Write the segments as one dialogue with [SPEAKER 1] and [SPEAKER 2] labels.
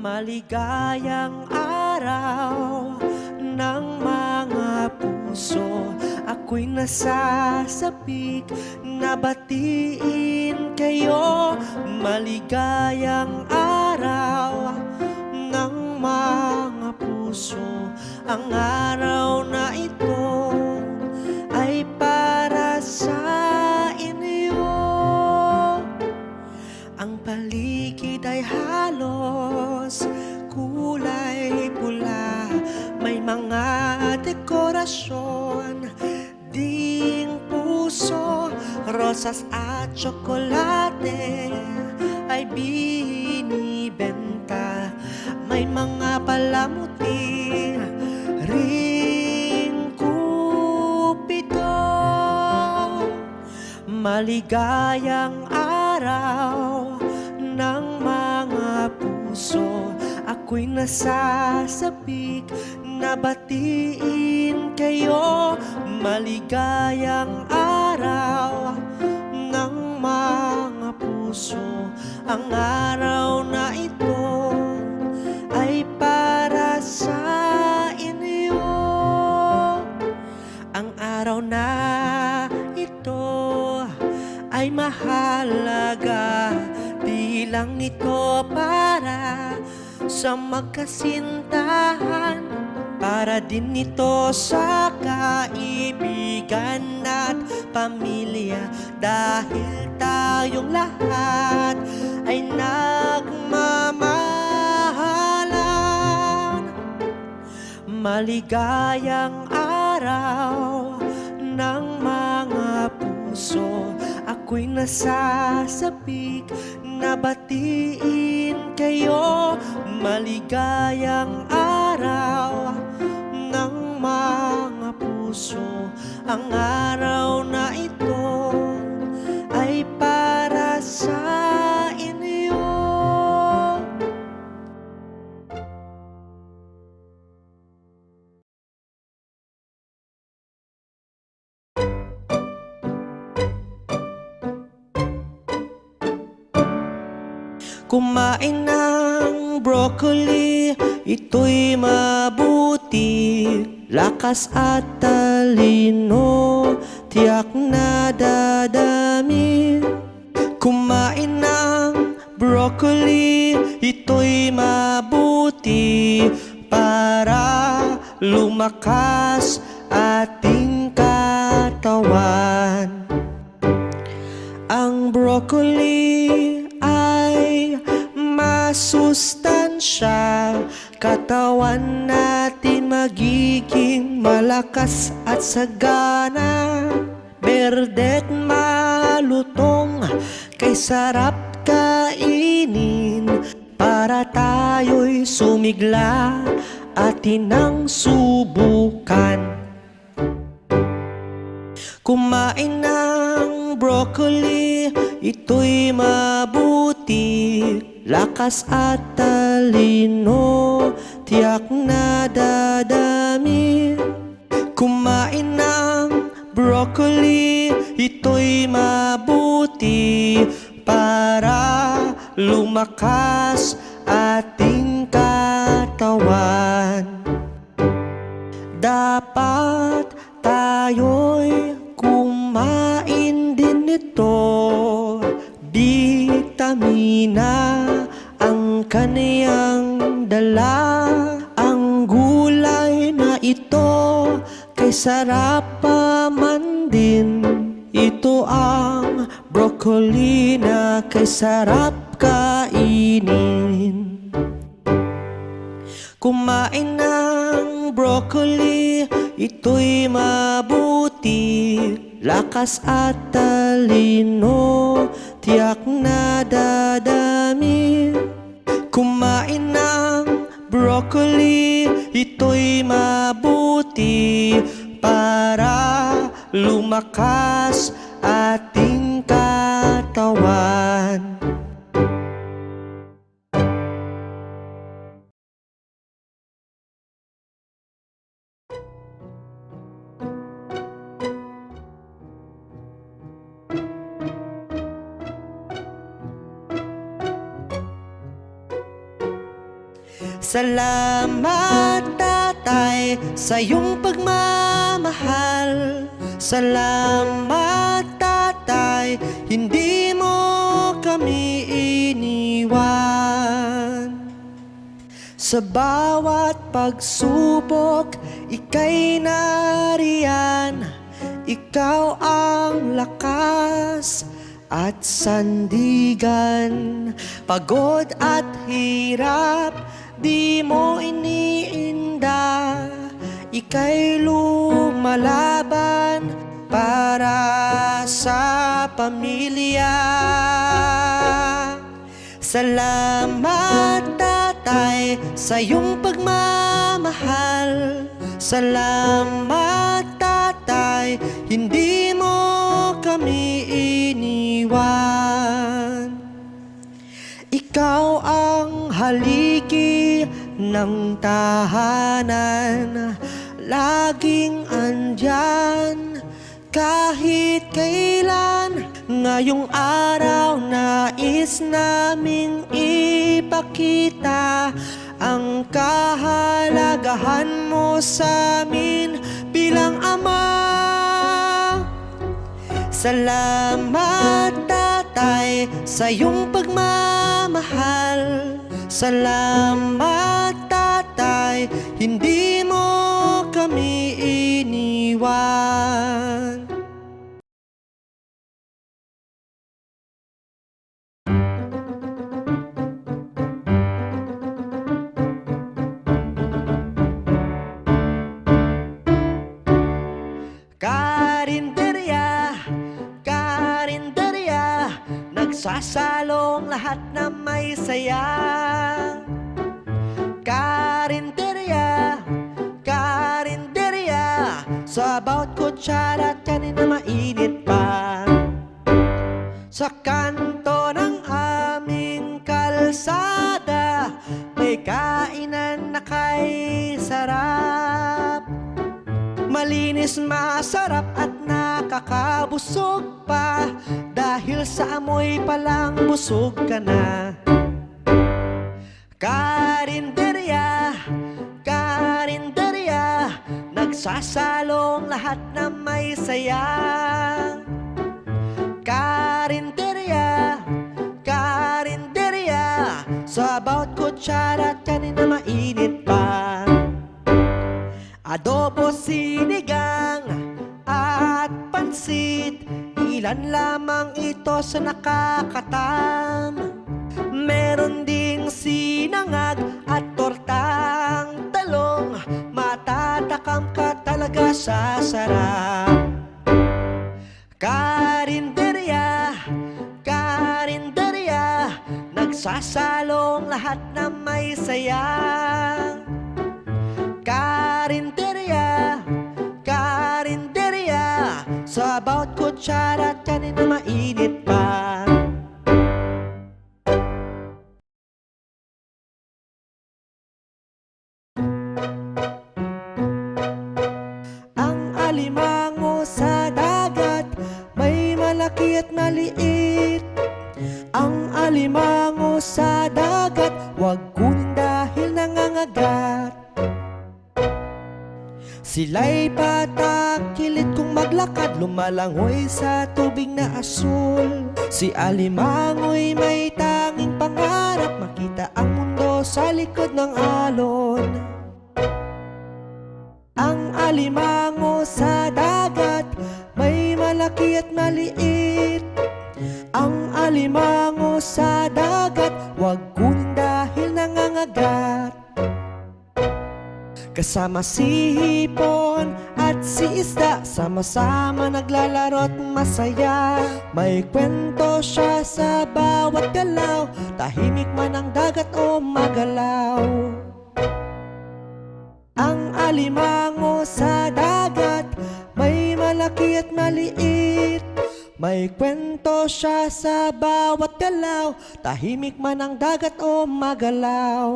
[SPEAKER 1] Maligayang araw ng mga puso, ako'y nasasabik na batiin kayo. Maligayang araw ng mga puso, ang araw na ito ay para sa inyo. Ang paligid ay halos kulay pula, may mga dekorasyon ding puso, rosas at tsokolate ay binibenta, may mga palamuti ring kupido. Maligayang araw ng mga puso, ako'y nasasabik na batiin kayo. Maligayang araw ng mga puso, ang araw na ito ay para sa inyo. Ang araw na ito ay mahalaga, di lang ito para sa magkasintahan, para din ito sa kaibigan at pamilya, dahil tayong lahat ay nagmamahalan. Maligayang araw ng mga puso, ako'y nasasabik na batiin kayo. Maligayang araw ng mga puso, ang araw na ito ay para sa inyo. Kumain ng broccoli, ito'y mabuti, lakas at talino, tiyak na dadami. Kumain ng broccoli, ito'y mabuti, para lumakas ating katawan. Ang broccoli ay masustansya, katawan natin magiging malakas at sagana. Berde't malutong, kay sarap kainin, para tayo'y sumigla, atin ang subukan. Kumain ng broccoli, ito'y mabuti, lakas at talino, tiyak na dadami. Kumain ng broccoli, ito'y mabuti, para lumakas ating katawan. Dapat tayo'y kumain din nito, bitamina ang kaniyang dala. Ang gulay na ito, kay sarap pa man din, ito ang broccoli na kay sarap kainin. Kumain ng broccoli, ito'y mabuti, lakas at talino, tiyak na dadami. Kumain ng broccoli, ito'y mabuti, para lumakas ating katawan. Salamat tatay sa iyong pagmamahal. Salamat tatay, hindi mo kami iniwan. Sa bawat pagsubok, ika'y nariyan. Ikaw ang lakas at sandigan. Pagod at hirap, di mo iniinda. Ika'y lumalaban para sa pamilya. Salamat tatay sa iyong pagmamahal. Salamat tatay, hindi mo kami iniwan. Ikaw ang haligi ng tahanan, laging andyan kahit kailan. Ngayong araw nais naming ipakita ang kahalagahan mo sa amin bilang ama. Salamat tatay sa iyong pagmamahal. Salamat tatay, hindi mo kami iniwan. Karinderya, karinderya, nagsasalong lahat na may saya. Karinderya, karinderya, sa bawat kutsara at kanin na mainit pa. Sa kanto ng aming kalsada, may kainan na kay sarap. Malinis, masarap at nakakabusog pa, dahil sa amoy palang busog ka na. Karinderya, karinderya, nagsasalong lahat na may saya. Karinderya, karinderya, sa bawat kutsara at kanin na mainit pa. Adobo, sinigang at pansit, ilan lamang ito sa nakakatam. Meron ding sinangag at tortang talong, matatakam ka talaga sa sarap. Karinderya, karinderya, nagsasalong lahat na may saya. Karinderya, karinderya, sa bawat kutsara at kanin na mainit pa. Ang alimango sa dagat, may malaki at maliit. Ang alimango sa dagat, huwag kunin dahil nangangagat. Sila'y patakilit kung maglakad, lumalangoy sa tubig na asul. Si alimango'y may tanging pangarap, makita ang mundo sa likod ng alon. Ang alimango sa dagat, may malaki at maliit. Ang alimango sa dagat, huwag kunin dahil nangangagat. Kasama si hipon at si isda, sama-sama naglalaro at masaya. May kwento siya sa bawat galaw, tahimik man ang dagat o magalaw. Ang alimango sa dagat, may malaki at maliit. May kwento siya sa bawat galaw, tahimik man ang dagat o magalaw.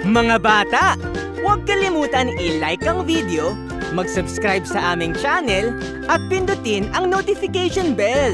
[SPEAKER 2] Mga bata, huwag kalimutan i-like ang video, mag-subscribe sa aming channel, at pindutin ang notification bell.